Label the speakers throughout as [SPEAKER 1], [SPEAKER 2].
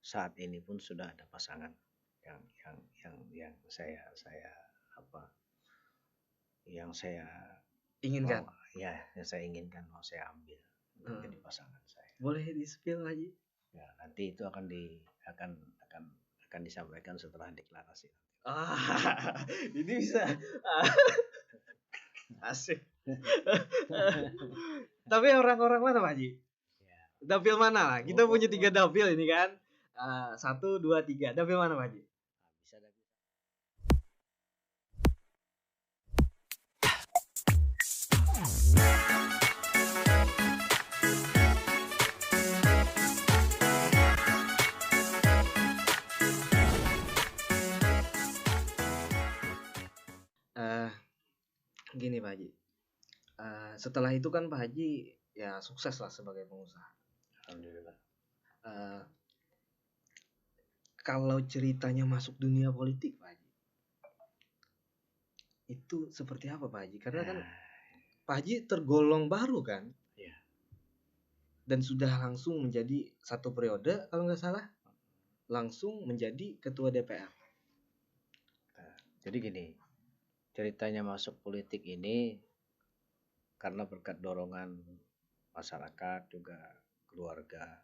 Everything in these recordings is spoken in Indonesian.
[SPEAKER 1] saat ini pun sudah ada pasangan yang saya apa yang saya
[SPEAKER 2] Inginkan.
[SPEAKER 1] mau ya yang saya inginkan mau saya ambil untuk jadi pasangan saya.
[SPEAKER 2] Boleh di-spill Haji?
[SPEAKER 1] Ya, nanti itu akan akan akan disampaikan setelah deklarasi.
[SPEAKER 2] Ini bisa. Asik. Tapi orang-orang mana Pak Haji?
[SPEAKER 1] Ya.
[SPEAKER 2] Dapil mana lah? Kita punya 3 dapil ini kan. 1, 2, 3. Dapil mana Pak Haji?
[SPEAKER 1] Bisa dapil.
[SPEAKER 2] Gini Pak Haji. Setelah itu kan Pak Haji ya sukses lah sebagai pengusaha.
[SPEAKER 1] Alhamdulillah.
[SPEAKER 2] Kalau ceritanya masuk dunia politik Pak Haji, itu seperti apa Pak Haji? Karena kan Pak Haji tergolong baru kan?
[SPEAKER 1] Ya.
[SPEAKER 2] Dan sudah langsung menjadi 1 periode kalau nggak salah, langsung menjadi ketua DPR.
[SPEAKER 1] Jadi gini, ceritanya masuk politik ini karena berkat dorongan masyarakat juga keluarga.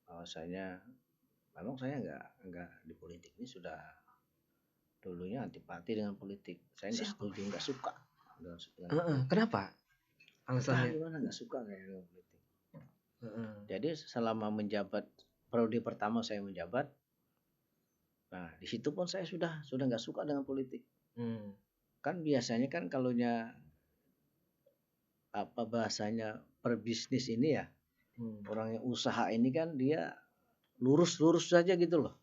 [SPEAKER 1] Bahwasanya memang saya nggak di politik ini sudah dulunya antipati dengan politik. Saya nggak setuju, nggak suka.
[SPEAKER 2] Kenapa? Alasannya?
[SPEAKER 1] Gimana nggak suka dengan politik? Jadi selama menjabat periode pertama saya menjabat, nah di situ pun saya sudah nggak suka dengan politik. Kan biasanya kan kalaunya apa bahasanya perbisnis ini ya, orang yang usaha ini kan dia lurus saja gitu loh.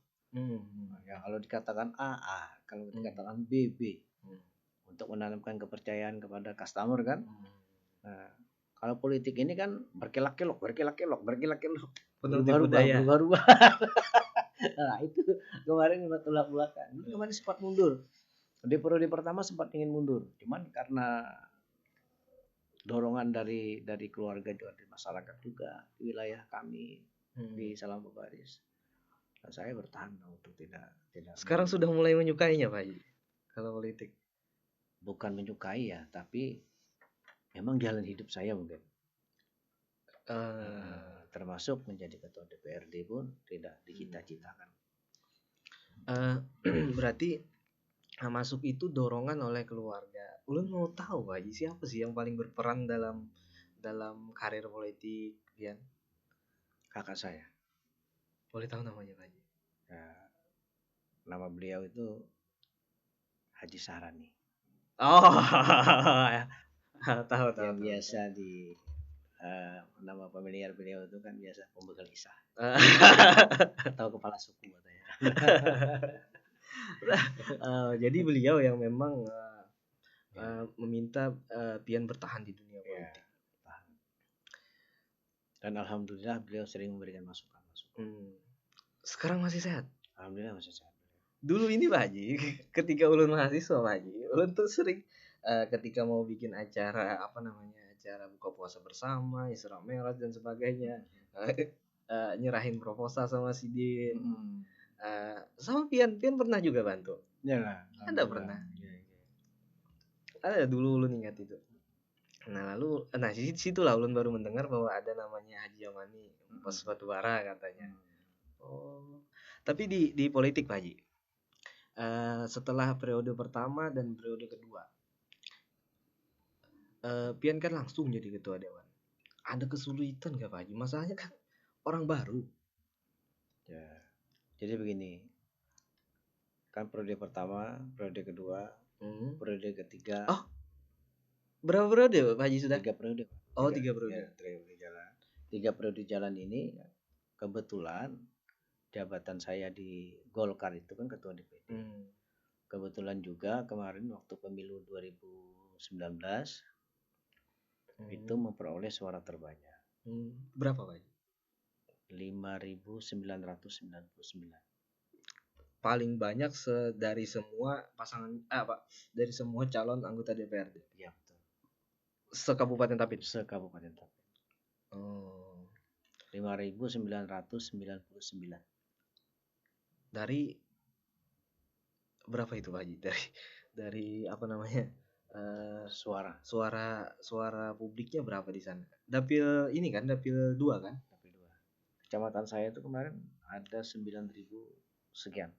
[SPEAKER 1] Ya kalau dikatakan A, kalau dikatakan B. Untuk menanamkan kepercayaan kepada customer kan. Nah, kalau politik ini kan berkelak-kelok. Berubah. Nah, itu kemarin tolak belakang. Kemarin sempat mundur. Di periode pertama sempat ingin mundur. Cuman karena dorongan dari keluarga juga, dari masyarakat juga di wilayah kami di Salam Baris. Nah, saya bertahan untuk tidak.
[SPEAKER 2] Sekarang sudah mulai menyukainya Pak Haji kalau politik?
[SPEAKER 1] Bukan menyukai ya, tapi memang jalan hidup saya mungkin. Termasuk menjadi ketua DPRD pun tidak dicita-citakan.
[SPEAKER 2] Berarti masuk itu dorongan oleh keluarga. Ulun mau tahu Pak Haji, siapa sih yang paling berperan dalam karir politik Pian?
[SPEAKER 1] Kakak saya.
[SPEAKER 2] Boleh tahu namanya Pak Haji?
[SPEAKER 1] Ya, nama beliau itu Haji Sahrani.
[SPEAKER 2] Tahu.
[SPEAKER 1] Yang biasa di nama familiar beliau itu kan biasa pembegal Isa. Atau kepala suku katanya.
[SPEAKER 2] Jadi beliau yang memang meminta Pian bertahan di dunia politik.
[SPEAKER 1] Dan alhamdulillah beliau sering memberikan masukan.
[SPEAKER 2] Sekarang masih sehat?
[SPEAKER 1] Alhamdulillah masih sehat.
[SPEAKER 2] Dulu ini Pak Haji, ketika ulun mahasiswa Pak Haji, ulun tuh sering ketika mau bikin acara acara buka puasa bersama, Isra Mi'raj dan sebagainya, nyerahin proposal sama Sidin. Sama Pian pernah juga bantu?
[SPEAKER 1] Ya,
[SPEAKER 2] ada pernah. Ada dulu ulun ingat itu. Nah situlah ulun baru mendengar bahwa ada namanya Haji Yamani pos batubara katanya. Tapi di politik Pak Haji, setelah periode pertama dan periode kedua, Pian kan langsung jadi ketua dewan. Ada kesulitan gak Pak Haji? Masalahnya kan orang baru.
[SPEAKER 1] Ya, jadi begini. Kan periode pertama, periode kedua, periode ketiga.
[SPEAKER 2] Berapa periode Pak Haji sudah?
[SPEAKER 1] 3 periode.
[SPEAKER 2] 3 periode.
[SPEAKER 1] Ya, 3 periode jalan ini kebetulan jabatan saya di Golkar itu kan ketua DPD. Kebetulan juga kemarin waktu pemilu 2019 itu memperoleh suara terbanyak.
[SPEAKER 2] Berapa Pak Haji?
[SPEAKER 1] 5.999.
[SPEAKER 2] Paling banyak dari semua dari semua calon anggota DPRD.
[SPEAKER 1] Iya betul.
[SPEAKER 2] Sekabupaten Tapin.
[SPEAKER 1] Sekabupaten Tapin. 5.999.
[SPEAKER 2] Dari berapa itu Pak Haji? Dari apa namanya?
[SPEAKER 1] Suara.
[SPEAKER 2] Suara publiknya berapa di sana? Dapil ini kan, dapil 2 kan?
[SPEAKER 1] Dapil 2. Kecamatan saya itu kemarin ada 9.000 sekian.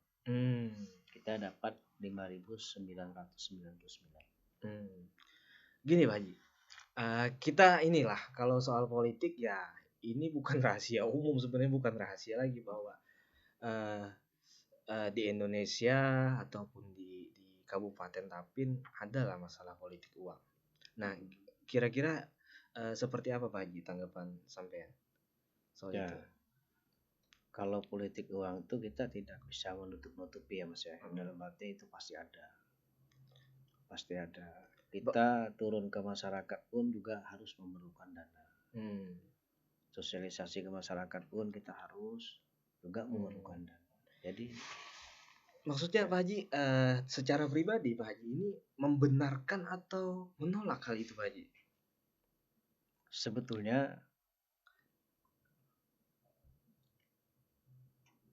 [SPEAKER 1] Kita dapat 5.999.
[SPEAKER 2] Gini Pak Haji, kita inilah kalau soal politik ya ini bukan rahasia umum, sebenarnya bukan rahasia lagi bahwa di Indonesia ataupun di Kabupaten Tapin adalah masalah politik uang. Nah, kira-kira seperti apa Pak Haji tanggapan sampean soal
[SPEAKER 1] Ya,
[SPEAKER 2] itu?
[SPEAKER 1] kalau politik uang itu kita tidak bisa menutup-nutupi ya Mas ya. Dalam arti itu pasti ada. Kita turun ke masyarakat pun juga harus memerlukan dana. Sosialisasi ke masyarakat pun kita harus juga memerlukan dana. Jadi
[SPEAKER 2] maksudnya Pak Haji secara pribadi Pak Haji ini membenarkan atau menolak hal itu Pak Haji?
[SPEAKER 1] sebetulnya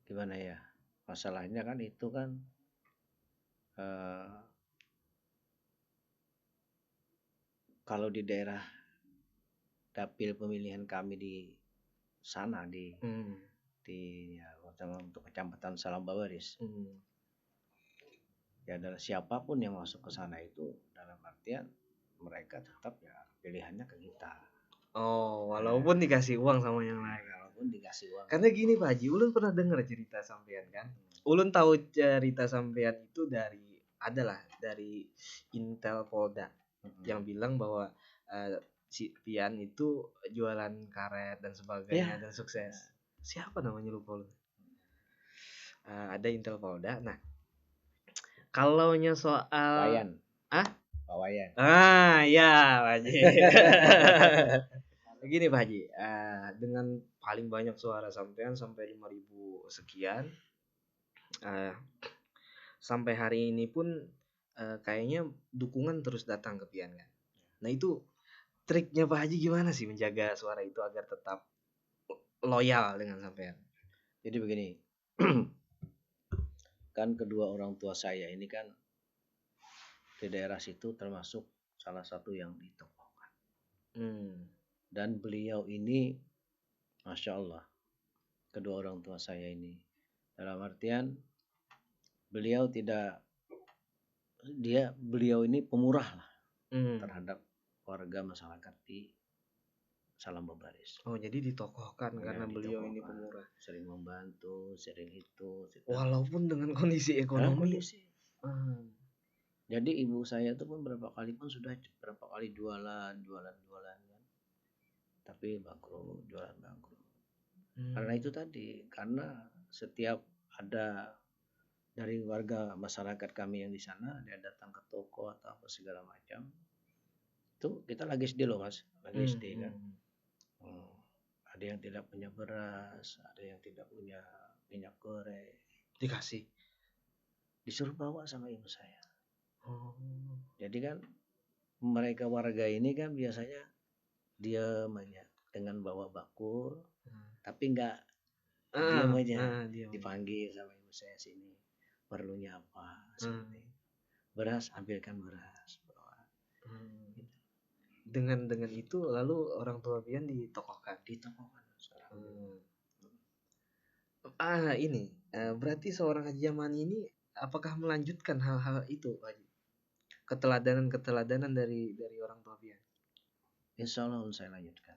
[SPEAKER 1] gimana ya, masalahnya kan itu kan kalau di daerah dapil pemilihan kami di sana di ya, untuk kecamatan Salambawaris, ya adalah siapapun yang masuk ke sana itu dalam artian mereka tetap ya pilihannya ke kita.
[SPEAKER 2] Walaupun dikasih uang sama yang lain.
[SPEAKER 1] Walaupun dikasih uang.
[SPEAKER 2] Karena gini Pak Haji, Ulun pernah dengar cerita sampean kan. Ulun tahu cerita sampean itu dari Intel Polda yang bilang bahwa si Pian itu jualan karet dan sebagainya dan sukses. Siapa namanya lupa lu? Ada Intel Polda. Nah, kalaunya soal
[SPEAKER 1] Wayan.
[SPEAKER 2] Pak Wayan. Ya Pak Haji. Gini Pak Haji, dengan paling banyak suara sampean sampai 5.000 sekian, sampai hari ini pun kayaknya dukungan terus datang ke Pian kan. Nah itu triknya Pak Haji gimana sih menjaga suara itu agar tetap loyal dengan sampean?
[SPEAKER 1] Jadi begini, kan kedua orang tua saya ini kan di daerah situ termasuk salah satu yang ditokohkan. Dan beliau ini, Masya Allah, kedua orang tua saya ini dalam artian beliau ini pemurah lah terhadap warga masyarakat di Salambawaris.
[SPEAKER 2] Jadi ditokohkan karena beliau ini pemurah.
[SPEAKER 1] Sering membantu, sering itu.
[SPEAKER 2] Walaupun dengan kondisi ekonomi.
[SPEAKER 1] Jadi ibu saya itu pun berapa kali jualan kan. Tapi bangkrut, jualan bangkrut. Karena itu tadi, karena setiap ada dari warga masyarakat kami yang di sana, dia datang ke toko atau apa segala macam. Itu kita lagi SD loh Mas, lagi SD kan. Ada yang tidak punya beras, ada yang tidak punya minyak goreng.
[SPEAKER 2] Dikasih.
[SPEAKER 1] Disuruh bawa sama ibu saya. Jadi kan mereka warga ini kan biasanya diam aja dengan bawa bakul, tapi enggak diam aja. Dipanggil sama ibu saya sini. Perlunya apa? Seperti beras, ambilkan beras. Bawa.
[SPEAKER 2] Dengan itu lalu orang tua Pian ditokohkan. Ini berarti seorang Haji Yaman ini apakah melanjutkan hal-hal itu Haji? Keteladanan dari orang tua Pian?
[SPEAKER 1] Insya Allah saya lanjutkan.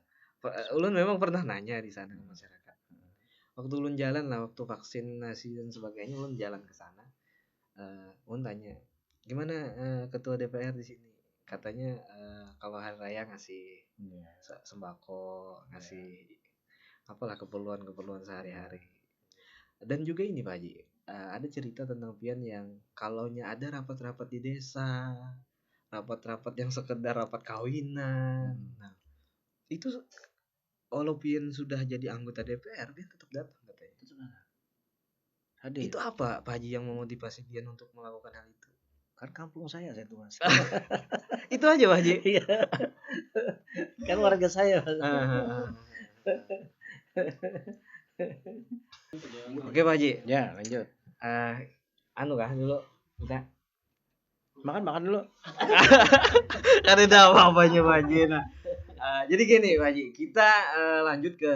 [SPEAKER 2] Ulun memang pernah nanya di sana ke masyarakat. Waktu ulun jalan lah, waktu vaksinasi dan sebagainya, ulun jalan ke sana. Ulun tanya, gimana ketua DPR di sini? Katanya kalau hari raya ngasih sembako, ngasih apalah keperluan sehari-hari. Dan juga ini Pak Haji, ada cerita tentang Pian yang kalaunya ada rapat-rapat di desa, rapat-rapat yang sekedar rapat kawinan. Nah, itu walau Pian sudah jadi anggota DPR, dia tetap datang katanya. Itu apa Pak Haji yang memotivasi Pian untuk melakukan hal itu?
[SPEAKER 1] Kan kampung saya tuh Mas.
[SPEAKER 2] Itu aja Pak Haji.
[SPEAKER 1] Kan warga saya.
[SPEAKER 2] Oke Pak Haji.
[SPEAKER 1] Ya, lanjut.
[SPEAKER 2] Anu kah dulu kita
[SPEAKER 1] Makan dulu.
[SPEAKER 2] kan ada apa-apanya Pak Haji. Nah, jadi gini Pak Haji, kita lanjut ke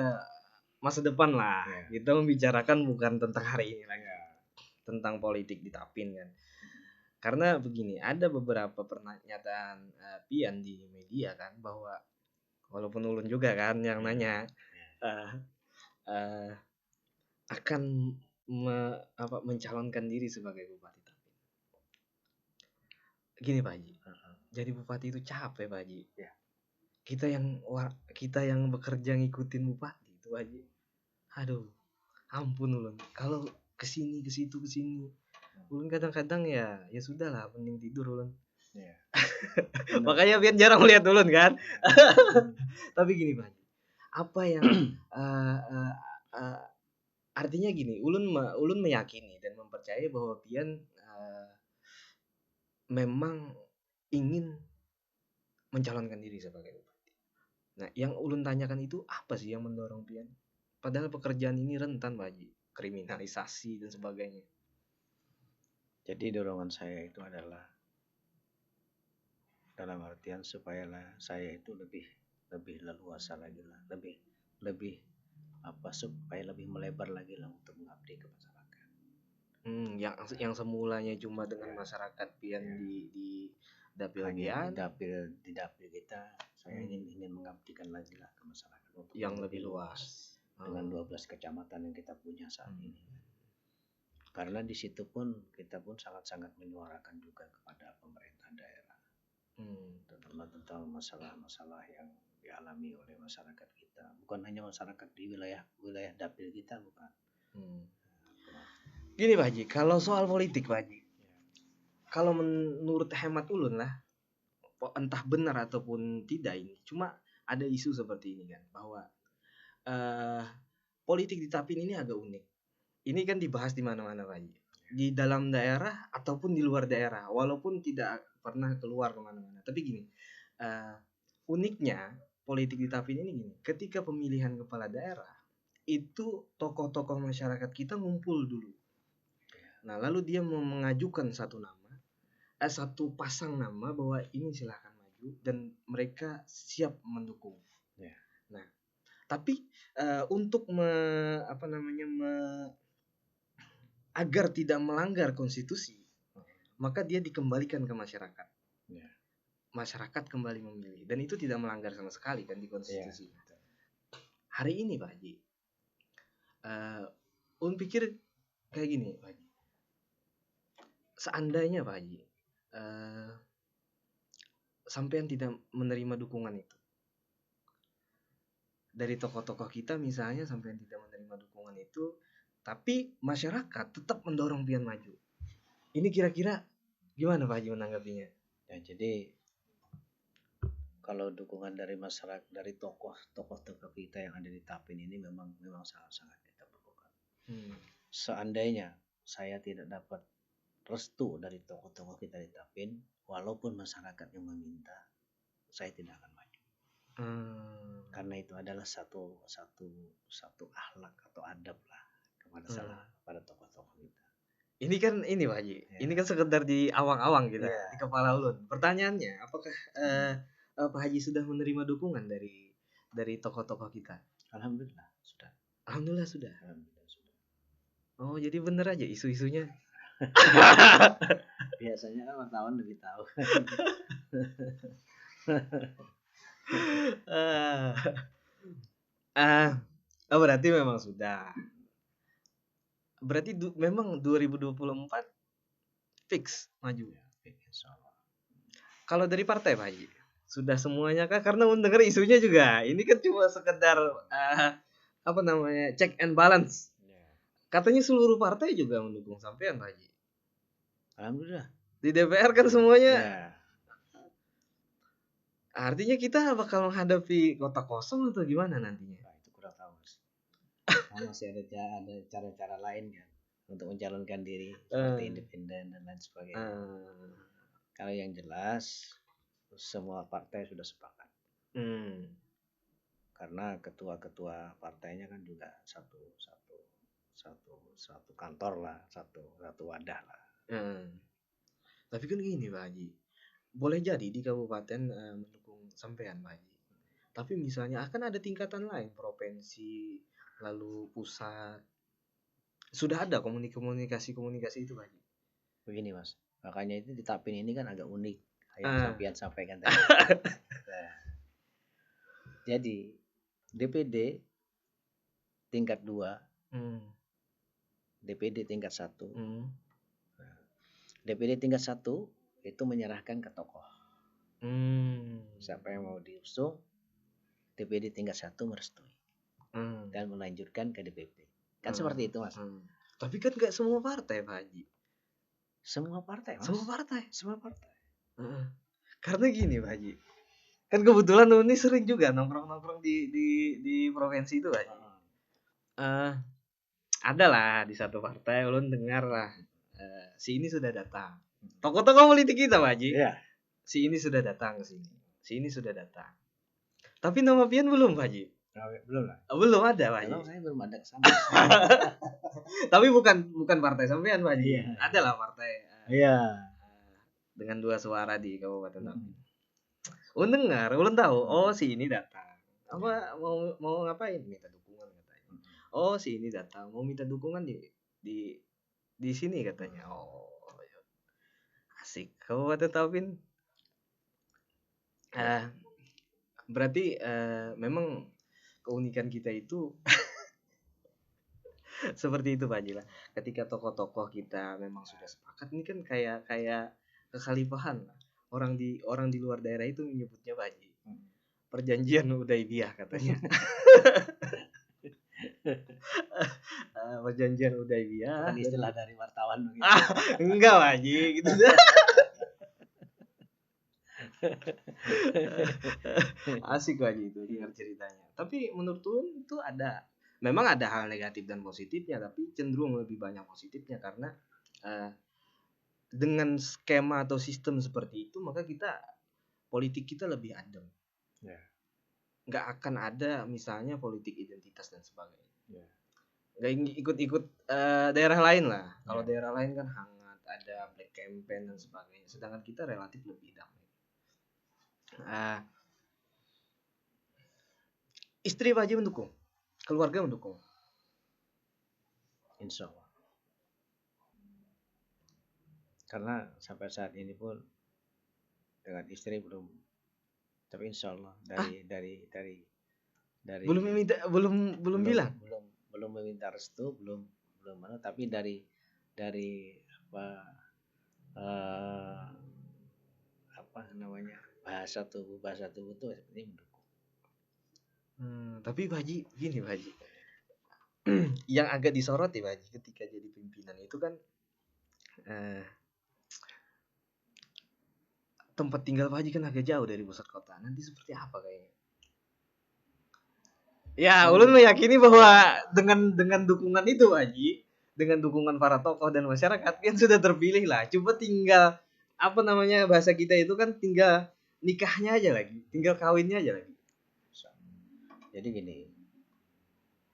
[SPEAKER 2] masa depan lah.
[SPEAKER 1] Ya.
[SPEAKER 2] Kita membicarakan bukan tentang hari ini lagi. Tentang politik di Tapin kan. Karena begini, ada beberapa pernyataan Pian di media kan bahwa walaupun ulun juga kan yang nanya akan mencalonkan diri sebagai bupati Tapin. Gini Pak Haji, jadi bupati itu capek Pak Haji.
[SPEAKER 1] Ya.
[SPEAKER 2] Kita yang bekerja ngikutin bupati itu Pak Haji. Aduh, ampun ulun. Kalau kesini ke situ ulun kadang-kadang ya sudahlah, mending tidur ulun.
[SPEAKER 1] Ya.
[SPEAKER 2] Makanya biar jarang lihat ulun kan. Tapi gini Pak Haji, apa yang artinya gini, ulun meyakini dan mempercayai bahwa Pian memang ingin mencalonkan diri sebagai bupati. Nah, yang ulun tanyakan itu apa sih yang mendorong Pian? Padahal pekerjaan ini rentan Pak Haji, kriminalisasi dan sebagainya.
[SPEAKER 1] Jadi dorongan saya itu adalah dalam artian supaya saya itu lebih leluasa lagi lah, lebih supaya lebih melebar lagi lah untuk mengabdi ke masyarakat.
[SPEAKER 2] Yang semulanya cuma dengan masyarakat Pian di dapil Pian,
[SPEAKER 1] di dapil kita, saya ingin mengabdikan lagi lah ke masyarakat untuk
[SPEAKER 2] yang lebih luas
[SPEAKER 1] dengan 12 kecamatan yang kita punya saat ini. Karena di situ pun kita pun sangat-sangat menyuarakan juga kepada pemerintah daerah tentang masalah-masalah yang dialami oleh masyarakat kita. Bukan hanya masyarakat di wilayah dapil kita, bukan.
[SPEAKER 2] Gini Pak Haji, kalau soal politik Pak Haji, kalau menurut hemat ulun lah, entah benar ataupun tidak ini, cuma ada isu seperti ini kan, bahwa politik di Tapin ini agak unik. Ini kan dibahas di mana-mana Pak Haji, di dalam daerah ataupun di luar daerah, walaupun tidak pernah keluar kemana-mana. Tapi gini, uniknya politik di Tapin ini gini, ketika pemilihan kepala daerah itu tokoh-tokoh masyarakat kita ngumpul dulu. Nah, lalu dia mengajukan satu pasang nama bahwa ini silahkan maju dan mereka siap mendukung.
[SPEAKER 1] Ya.
[SPEAKER 2] Nah, tapi untuk agar tidak melanggar konstitusi, maka dia dikembalikan ke masyarakat.
[SPEAKER 1] Ya.
[SPEAKER 2] Masyarakat kembali memilih dan itu tidak melanggar sama sekali kan di konstitusi. Ya. Hari ini Pak Haji, pikir kayak gini Pak Haji. Seandainya Pak Haji, sampean tidak menerima dukungan itu dari tokoh-tokoh kita, misalnya sampean tidak menerima dukungan itu, tapi masyarakat tetap mendorong Pian maju. Ini kira-kira gimana Pak Haji menanggapinya?
[SPEAKER 1] Ya, jadi kalau dukungan dari masyarakat, dari tokoh-tokoh kita yang ada di Tapin ini memang sangat-sangat kita perlukan. Seandainya saya tidak dapat restu dari tokoh-tokoh kita di Tapin, walaupun masyarakat yang meminta, saya tidak akan maju. Karena itu adalah satu akhlak atau adab lah kepada tokoh-tokoh kita.
[SPEAKER 2] Ini kan Pak Haji, ini kan sekedar di awang-awang kita, di kepala ulun. Pertanyaannya, apakah Pak Haji sudah menerima dukungan dari tokoh-tokoh kita?
[SPEAKER 1] Alhamdulillah sudah.
[SPEAKER 2] Alhamdulillah sudah. Oh, jadi bener aja isu-isunya.
[SPEAKER 1] Biasanya kan wartawan lebih tahu.
[SPEAKER 2] Berarti memang sudah. Berarti memang 2024 fix maju. Kalau dari partai Pak Haji, sudah semuanya kah? Karena mendengar isunya juga. Ini kan cuma sekedar check and balance. Katanya seluruh partai juga mendukung sampean Pak Haji.
[SPEAKER 1] Alhamdulillah.
[SPEAKER 2] Di DPR kan semuanya. Artinya kita bakal menghadapi kota kosong atau gimana nantinya?
[SPEAKER 1] Nah, itu kurang tahu Mas. Masih ada cara-cara lain kan untuk mencalonkan diri seperti independen dan lain sebagainya. Kalau yang jelas semua partai sudah sepakat. karena ketua-ketua partainya kan juga satu satu satu satu kantor lah, satu wadah lah.
[SPEAKER 2] Tapi kan gini Pak Haji, boleh jadi di kabupaten mendukung sampean Pak Haji. Tapi misalnya akan ada tingkatan lain, provinsi, lalu pusat. Sudah ada komunikasi itu Pak Haji.
[SPEAKER 1] Begini Mas, makanya itu di Tapin ini kan agak unik yang sampean sampaikan tadi. Nah, jadi DPD tingkat 2, DPD tingkat 1. DPD tingkat 1 itu menyerahkan ke tokoh. Siapa yang mau diusung, DPD tingkat 1 merestui. Dan melanjutkan ke DPP. Kan seperti itu Mas.
[SPEAKER 2] Tapi kan nggak semua partai Pak Haji.
[SPEAKER 1] Semua partai Mas. Semua partai.
[SPEAKER 2] Karena gini Pak Haji, kan kebetulan ini sering juga nongkrong di provinsi itu Pak Haji. Ada lah di satu partai, ulun dengar lah, si ini sudah datang. Tokoh-tokoh politik kita Pak Haji.
[SPEAKER 1] Iya.
[SPEAKER 2] Si ini sudah datang ke sini. Si ini sudah datang. Tapi nama pian belum Pak Haji.
[SPEAKER 1] Belum lah.
[SPEAKER 2] Belum ada Pak Haji.
[SPEAKER 1] Kalau saya belum ada kesana.
[SPEAKER 2] Tapi bukan partai sampean Pak Haji.
[SPEAKER 1] Iya.
[SPEAKER 2] Ada lah partai. Dengan 2 suara di Kabupaten Tapin. Ulun dengar, ulun tahu, oh si ini datang. Apa mau ngapain? Minta dukungan katanya. Oh si ini datang, mau minta dukungan di sini katanya. Oh, asik. Kabupaten Tapin. Berarti memang keunikan kita itu seperti itu Pak Haji lah. Ketika tokoh-tokoh kita memang sudah sepakat, ini kan kayak kekhalifahan. Orang di luar daerah itu menyebutnya Pak Haji, perjanjian Hudaibiyah katanya. Perjanjian Hudaibiyah.
[SPEAKER 1] Kan istilah dari wartawan begitu.
[SPEAKER 2] Enggak Pak Haji gitu. Asik Pak Haji itu dengar ceritanya. Tapi menurut Ulun itu memang ada hal negatif dan positifnya, tapi cenderung lebih banyak positifnya karena dengan skema atau sistem seperti itu maka politik kita lebih adem. Nggak akan ada misalnya politik identitas dan sebagainya. Nggak ikut-ikut daerah lain lah. Kalau daerah lain kan hangat, ada black campaign dan sebagainya. Sedangkan kita relatif lebih damai. Istri Pak Haji mendukung, keluarga mendukung.
[SPEAKER 1] Insya Allah. Karena sampai saat ini pun dengan istri belum, tapi insya Allah dari
[SPEAKER 2] belum bilang,
[SPEAKER 1] belum meminta restu, belum mana, tapi dari apa namanya bahasa tubuh itu seperti mendukung.
[SPEAKER 2] Tapi Pak Haji gini Pak Haji, yang agak disoroti Pak Haji ketika jadi pimpinan itu kan tempat tinggal Pak Haji kan agak jauh dari pusat kota. Nanti seperti apa kayaknya? Ya, ulun meyakini bahwa dengan dukungan itu Pak Haji, dengan dukungan para tokoh dan masyarakat kan sudah terpilih lah. Coba tinggal bahasa kita itu kan tinggal nikahnya aja lagi, tinggal kawinnya aja lagi.
[SPEAKER 1] Jadi gini,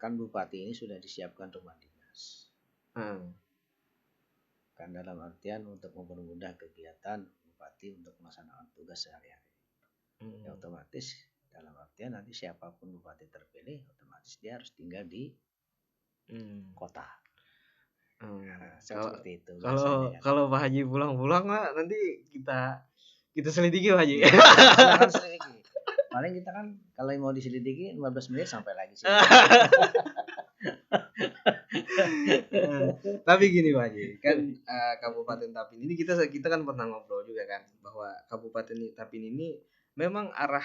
[SPEAKER 1] kan bupati ini sudah disiapkan rumah dinas. Kan dalam artian untuk mempermudah kegiatan bupati untuk melaksanakan tugas sehari-hari. Ya otomatis dalam artian nanti siapapun bupati terpilih, otomatis dia harus tinggal di kota. Seperti itu.
[SPEAKER 2] Kalau Pak Haji pulang lah, nanti kita selidiki Pak Haji.
[SPEAKER 1] Silakan selidiki. Paling kita kan kalau mau diselidiki 15 menit sampai lagi sih.
[SPEAKER 2] Tapi gini Pak Haji, kan Kabupaten Tapin ini kita kan pernah ngobrol juga kan bahwa Kabupaten Tapin ini memang arah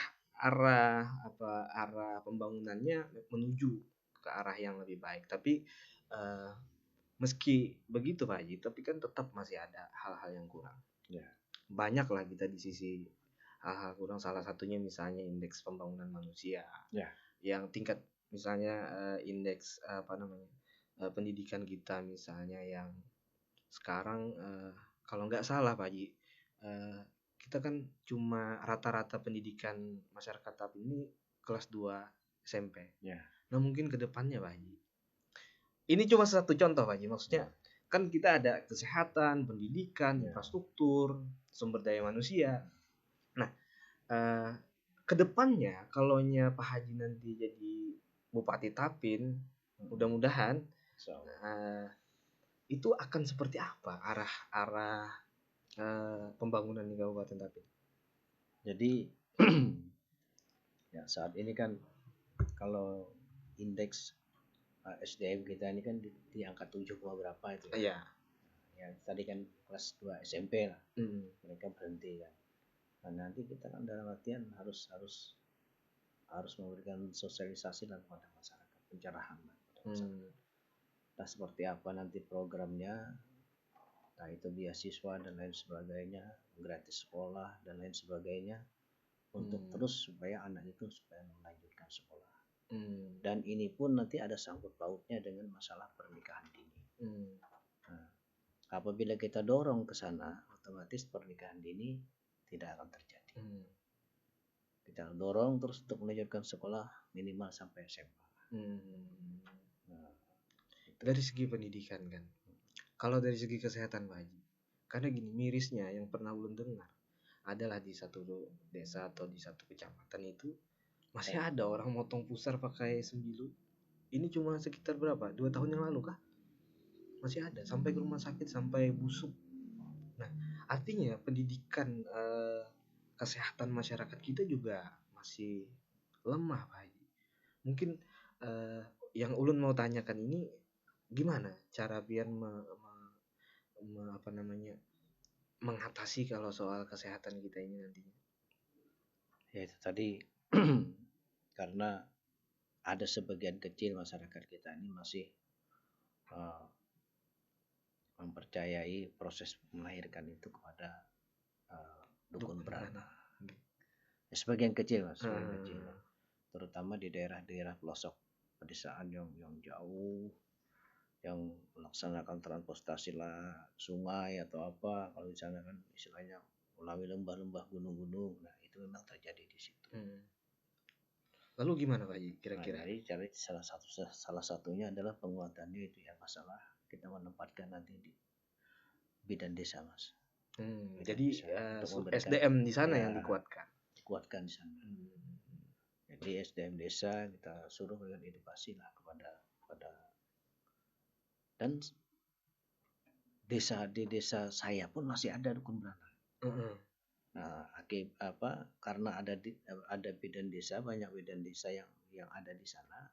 [SPEAKER 2] pembangunannya menuju ke arah yang lebih baik. Tapi meski begitu Pak Haji, tapi kan tetap masih ada hal-hal yang kurang. Banyak lah kita di sisi hal-hal kurang. Salah satunya misalnya indeks pembangunan manusia. Yang tingkat misalnya indeks pendidikan kita misalnya yang sekarang kalau nggak salah Pak Haji, kita kan cuma rata-rata pendidikan masyarakat Tapin ini kelas 2 SMP.
[SPEAKER 1] Ya.
[SPEAKER 2] Nah mungkin ke depannya Pak Haji. Ini cuma satu contoh Pak Haji. Maksudnya kan kita ada kesehatan, pendidikan, infrastruktur, sumber daya manusia. Nah ke depannya kalaunya Pak Haji nanti jadi Bupati Tapin, mudah-mudahan itu akan seperti apa arah pembangunan di Kabupaten Tapin.
[SPEAKER 1] Jadi ya saat ini kan kalau indeks SDM kita ini kan di angka 7, berapa itu
[SPEAKER 2] Iya.
[SPEAKER 1] Ya tadi kan kelas 2 SMP lah. Mereka berhenti kan. Nah, nanti kita kan dalam artian harus memberikan sosialisasi dan kepada masyarakat, pencerahan kepada masyarakat. Nah, seperti apa nanti programnya, nah itu beasiswa dan lain sebagainya, gratis sekolah dan lain sebagainya, untuk terus supaya anak itu supaya melanjutkan sekolah. Dan ini pun nanti ada sangkut pautnya dengan masalah pernikahan dini. Nah, apabila kita dorong ke sana, otomatis pernikahan dini tidak akan terjadi. Kita dorong terus untuk melanjutkan sekolah minimal sampai SMA.
[SPEAKER 2] Nah, dari segi pendidikan kan, kalau dari segi kesehatan Pak Haji, karena gini mirisnya yang pernah ulun dengar adalah di satu desa atau di satu kecamatan itu masih ada orang motong pusar pakai sembilu. Ini cuma sekitar berapa? 2 tahun yang lalu kah? Masih ada sampai ke rumah sakit sampai busuk. Nah, artinya pendidikan kesehatan masyarakat kita juga masih lemah Pak Haji. Mungkin yang ulun mau tanyakan ini gimana cara biar mengatasi kalau soal kesehatan kita ini nantinya.
[SPEAKER 1] Ya itu tadi karena ada sebagian kecil masyarakat kita ini masih mempercayai proses melahirkan itu kepada dukun beranak. Ya, sebagian kecil Mas, terutama di daerah-daerah pelosok pedesaan yang jauh, yang melaksanakan transportasi lah sungai atau apa, kalau di sana kan istilahnya melalui lembah-lembah, gunung-gunung. Nah itu memang terjadi di situ.
[SPEAKER 2] Lalu gimana Pak Haji kira-kira?
[SPEAKER 1] Nah, jadi salah satunya adalah penguatannya itu ya, masalah kita menempatkan nanti di bidan desa Mas.
[SPEAKER 2] Jadi SDM di sana yang dikuatkan
[SPEAKER 1] di sana. Jadi SDM desa kita suruh dengan edukasi lah kepada dan di desa saya pun masih ada dukun beranak. Nah, karena ada bidan desa, banyak bidan desa yang ada di sana,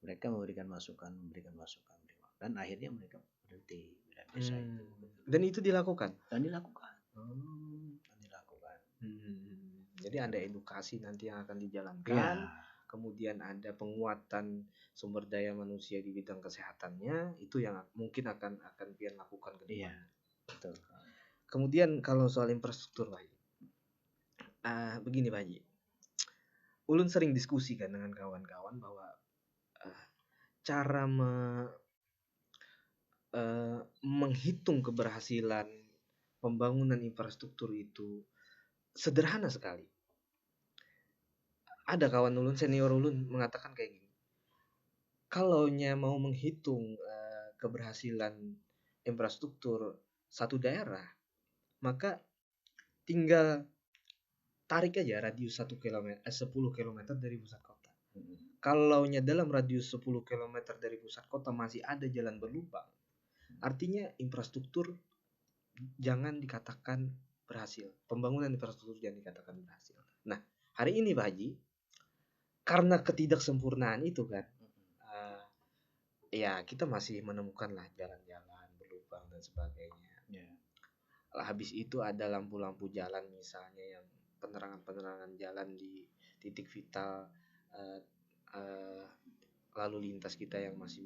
[SPEAKER 1] mereka memberikan masukan, dan akhirnya mereka berhenti bidan desa itu.
[SPEAKER 2] Dan itu dilakukan. Jadi ada edukasi nanti yang akan dijalankan. Kemudian ada penguatan sumber daya manusia di bidang kesehatannya, itu yang mungkin akan Pian lakukan ke depan.
[SPEAKER 1] Betul.
[SPEAKER 2] Kemudian kalau soal infrastruktur Pak Haji, begini Pak Haji, ulun sering diskusi kan dengan kawan-kawan bahwa cara menghitung keberhasilan pembangunan infrastruktur itu sederhana sekali. Ada kawan ulun, senior ulun mengatakan kayak gini, kalaunya mau menghitung keberhasilan infrastruktur satu daerah, maka tinggal tarik aja radius 10 km dari pusat kota. Kalaunya dalam radius 10 km dari pusat kota masih ada jalan berlubang, artinya infrastruktur jangan dikatakan berhasil. Pembangunan infrastruktur jangan dikatakan berhasil. Nah, hari ini Pak Haji, karena ketidaksempurnaan itu kan, ya kita masih menemukan lah jalan-jalan berlubang dan sebagainya. Habis itu ada lampu-lampu jalan misalnya yang penerangan jalan di titik vital, lalu lintas kita yang masih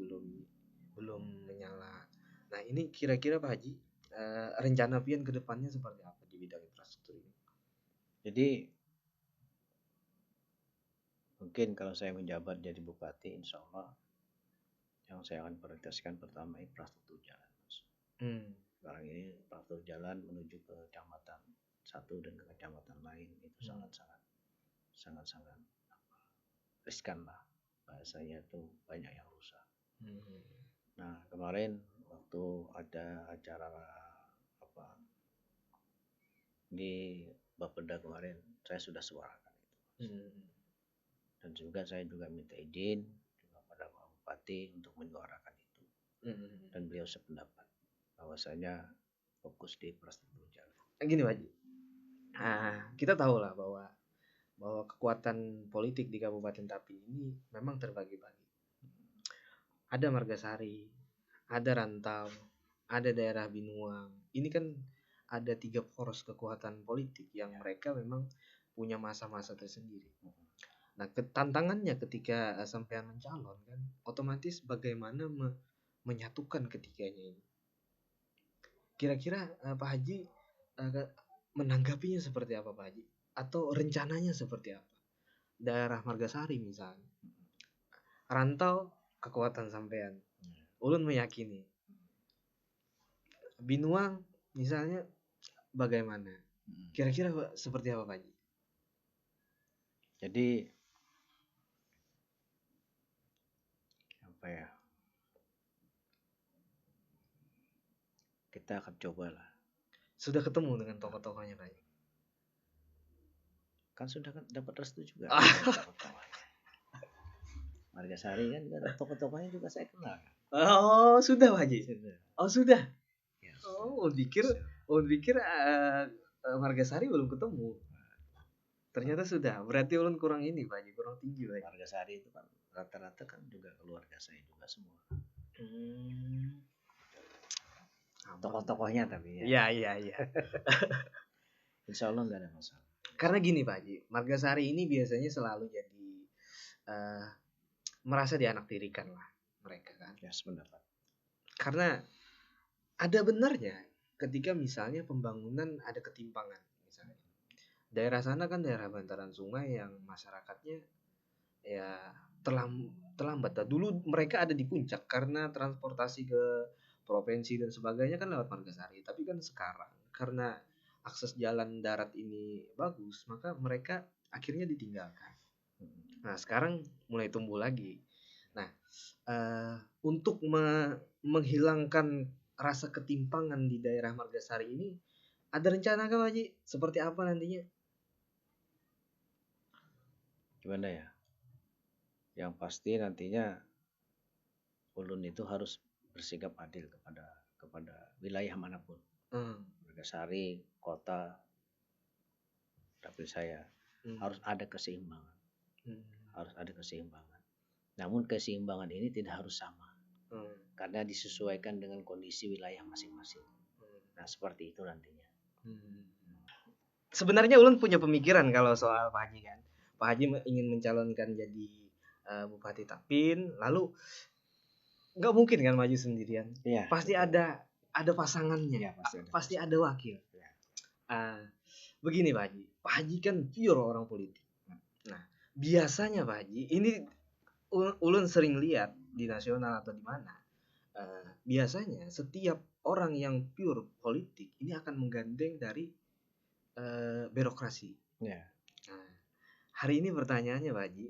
[SPEAKER 2] belum menyala. Nah ini kira-kira Pak Haji, rencana Pian ke depannya seperti apa di bidang infrastruktur ini?
[SPEAKER 1] Jadi mungkin kalau saya menjabat jadi bupati, insya Allah yang saya akan prioritaskan pertama infrastruktur jalan Mas. Sekarang ini infrastruktur jalan menuju ke kecamatan satu dan ke kecamatan lain itu sangat riskan lah. bahasanya tuh banyak yang rusak.
[SPEAKER 2] Hmm.
[SPEAKER 1] Nah kemarin waktu ada acara apa di Bapeda kemarin, saya sudah suarakan itu.
[SPEAKER 2] Hmm.
[SPEAKER 1] Dan juga saya juga minta izin juga pada Pak Bupati untuk menyuarakan itu.
[SPEAKER 2] Hmm.
[SPEAKER 1] Dan beliau sependapat bahwasanya fokus di infrastruktur jalan.
[SPEAKER 2] Gini Pak Haji, kita tahu lah bahwa kekuatan politik di Kabupaten Tapin ini memang terbagi-bagi. Ada Margasari, ada Rantau, ada daerah Binuang. Ini kan ada 3 poros kekuatan politik yang mereka memang punya masa-masa tersendiri. Nah, tantangannya ketika sampean mencalon kan, otomatis bagaimana menyatukan ketiganya ini. Kira-kira Pak Haji menanggapinya seperti apa Pak Haji? Atau rencananya seperti apa? Daerah Margasari misalnya, Rantau kekuatan sampean, ulun meyakini. Binuang misalnya bagaimana? Kira-kira seperti apa Pak Haji?
[SPEAKER 1] Jadi apa ya? Kita akan cobalah.
[SPEAKER 2] Sudah ketemu dengan tokoh-tokohnya Pak Haji?
[SPEAKER 1] Kan sudah dapat restu juga. Margasari kan juga tokoh-tokohnya juga saya kenal.
[SPEAKER 2] Oh, sudah Pak Haji?
[SPEAKER 1] Sudah.
[SPEAKER 2] Oh, sudah.
[SPEAKER 1] Ya,
[SPEAKER 2] Oh, pikir Margasari belum ketemu. Ternyata sudah. Berarti ulun kurang ini Pak Haji, kurang tinggi Pak Haji.
[SPEAKER 1] Margasari itu kan rata-rata kan juga keluarga saya juga semua. Tokoh-tokohnya tapi ya.
[SPEAKER 2] Iya.
[SPEAKER 1] Insya Allah nggak ada masalah.
[SPEAKER 2] Karena gini Pak Haji, Margasari ini biasanya selalu jadi merasa dianaktirikan lah mereka kan.
[SPEAKER 1] Ya sependapat.
[SPEAKER 2] Karena ada benarnya ketika misalnya pembangunan ada ketimpangan misalnya. Daerah sana kan daerah bantaran sungai yang masyarakatnya ya terlambat. Dulu mereka ada di puncak karena transportasi ke provinsi dan sebagainya kan lewat Margasari. Tapi kan sekarang karena akses jalan darat ini bagus, maka mereka akhirnya ditinggalkan. Nah sekarang mulai tumbuh lagi. Nah untuk menghilangkan rasa ketimpangan di daerah Margasari ini, ada rencana Pak Haji? Seperti apa nantinya?
[SPEAKER 1] Gimana ya? Yang pasti nantinya ulun itu harus bersikap adil kepada wilayah manapun. Margasari, kota, dapil saya harus ada keseimbangan. Harus ada keseimbangan. Namun keseimbangan ini tidak harus sama. Karena disesuaikan dengan kondisi wilayah masing-masing. Nah, seperti itu nantinya.
[SPEAKER 2] Sebenarnya ulun punya pemikiran kalau soal Pak Haji kan. Pak Haji ingin mencalonkan jadi Bupati Tapin, lalu nggak mungkin kan maju sendirian.
[SPEAKER 1] Ya,
[SPEAKER 2] pasti betul. ada pasangannya.
[SPEAKER 1] Ya,
[SPEAKER 2] pasti ada wakil. Ya. Begini Pak Haji. Pak Haji kan pure orang politik. Nah, biasanya Pak Haji, ini ulun sering lihat di nasional atau di mana. Biasanya setiap orang yang pure politik ini akan menggandeng dari birokrasi.
[SPEAKER 1] Ya.
[SPEAKER 2] Nah, hari ini pertanyaannya Pak Haji,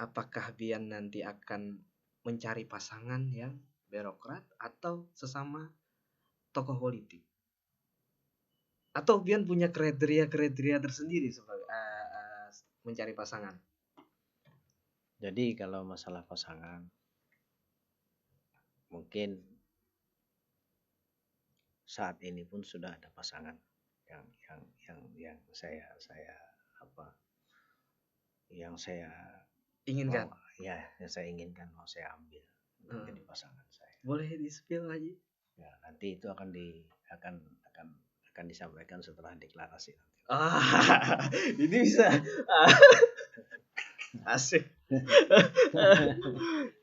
[SPEAKER 2] apakah Bian nanti akan mencari pasangan yang birokrat atau sesama tokoh politik? Atau Bian punya kriteria tersendiri sebagai mencari pasangan?
[SPEAKER 1] Jadi kalau masalah pasangan, mungkin saat ini pun sudah ada pasangan yang saya
[SPEAKER 2] inginkan.
[SPEAKER 1] Yang saya inginkan mau saya ambil jadi pasangan saya.
[SPEAKER 2] Boleh di-spill Haji?
[SPEAKER 1] Ya, nanti itu akan disampaikan setelah deklarasi.
[SPEAKER 2] Ini bisa. Asik.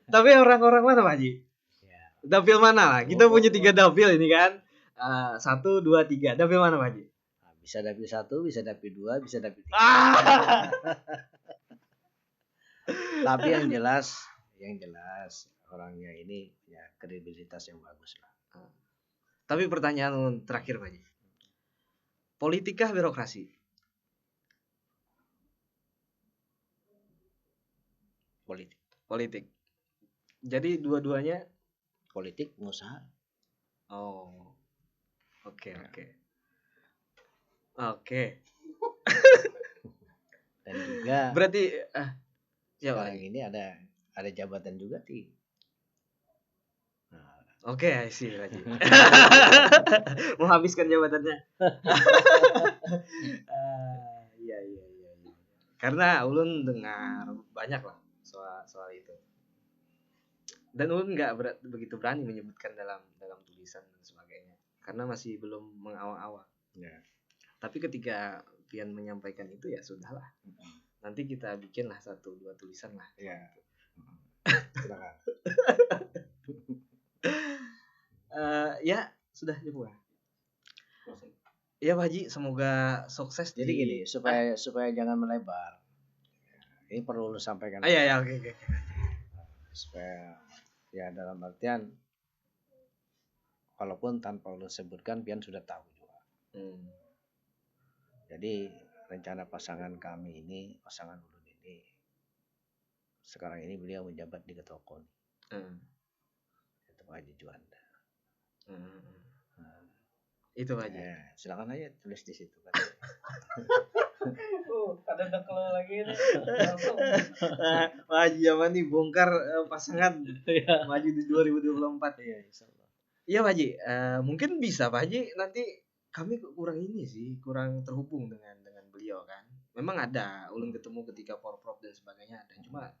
[SPEAKER 2] Tapi orang-orang mana Pak Haji? Ya. Dapil mana lah? Kita punya 3 dapil ini kan. 1, 2, 3. Dapil mana Pak Haji?
[SPEAKER 1] Bisa dapil 1, bisa dapil 2, bisa dapil 3. Tapi yang jelas orangnya ini punya kredibilitas yang bagus lah.
[SPEAKER 2] Tapi pertanyaan terakhir Pak Haji. Politik kah birokrasi?
[SPEAKER 1] Politik.
[SPEAKER 2] Politik. Jadi dua-duanya.
[SPEAKER 1] Politik, pengusaha.
[SPEAKER 2] Oh. Oke.
[SPEAKER 1] Dan juga
[SPEAKER 2] Berarti ya,
[SPEAKER 1] sekarang ini ada jabatan juga di. Nah,
[SPEAKER 2] Oke, I see Haji. Menghabiskan jabatannya. Iya. Karena ulun dengar banyak lah soal itu. Dan ulun nggak begitu berani menyebutkan dalam tulisan dan sebagainya karena masih belum mengawal-awal.
[SPEAKER 1] ya.
[SPEAKER 2] Tapi ketika Pian menyampaikan itu ya sudahlah. Nanti kita bikinlah 1-2 tulisan lah.
[SPEAKER 1] Ya. Silakan.
[SPEAKER 2] Ya sudah cukup. Ya Pak Haji, semoga sukses.
[SPEAKER 1] Jadi gini, supaya jangan melebar. Ini perlu lu sampaikan.
[SPEAKER 2] Iya, oke.
[SPEAKER 1] Supaya ya dalam artian walaupun tanpa lu sebutkan Pian sudah tahu juga. Jadi rencana pasangan kami ini, pasangan Ulun ini, sekarang ini beliau menjabat di Ketua KONI. Itu Pak Haji Juanda.
[SPEAKER 2] Itu aja.
[SPEAKER 1] Ya, silakan aja tulis di situ kan.
[SPEAKER 2] Ada deklo lagi nih. Pak Haji zaman nih bongkar pasangan maju di 2024.
[SPEAKER 1] Iya, insyaallah.
[SPEAKER 2] Iya Pak Haji, mungkin bisa Pak Haji nanti kami kurang terhubung dengan beliau kan. Memang ada ulun ketemu ketika porprov dan sebagainya ada, cuma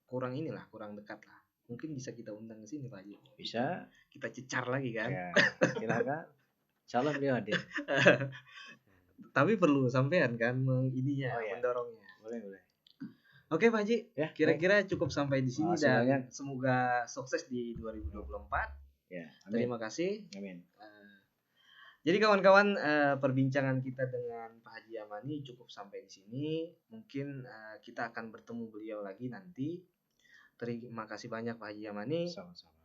[SPEAKER 2] kurang dekat lah. Mungkin bisa kita undang ke sini Pak Haji.
[SPEAKER 1] Bisa.
[SPEAKER 2] Kita cecar lagi kan.
[SPEAKER 1] Ya, silakan. Insyaallah beliau hadir.
[SPEAKER 2] Tapi perlu sampean kan mendorongnya.
[SPEAKER 1] Boleh.
[SPEAKER 2] Oke Pak Haji,
[SPEAKER 1] Ya,
[SPEAKER 2] kira-kira cukup sampai di sini dan
[SPEAKER 1] banyak.
[SPEAKER 2] Semoga sukses di 2024.
[SPEAKER 1] Ya, amin.
[SPEAKER 2] Terima kasih.
[SPEAKER 1] Amin.
[SPEAKER 2] Jadi kawan-kawan, perbincangan kita dengan Pak Haji Yamani cukup sampai di sini. Mungkin kita akan bertemu beliau lagi nanti. Terima kasih banyak Pak Haji Yamani.
[SPEAKER 1] Sama-sama.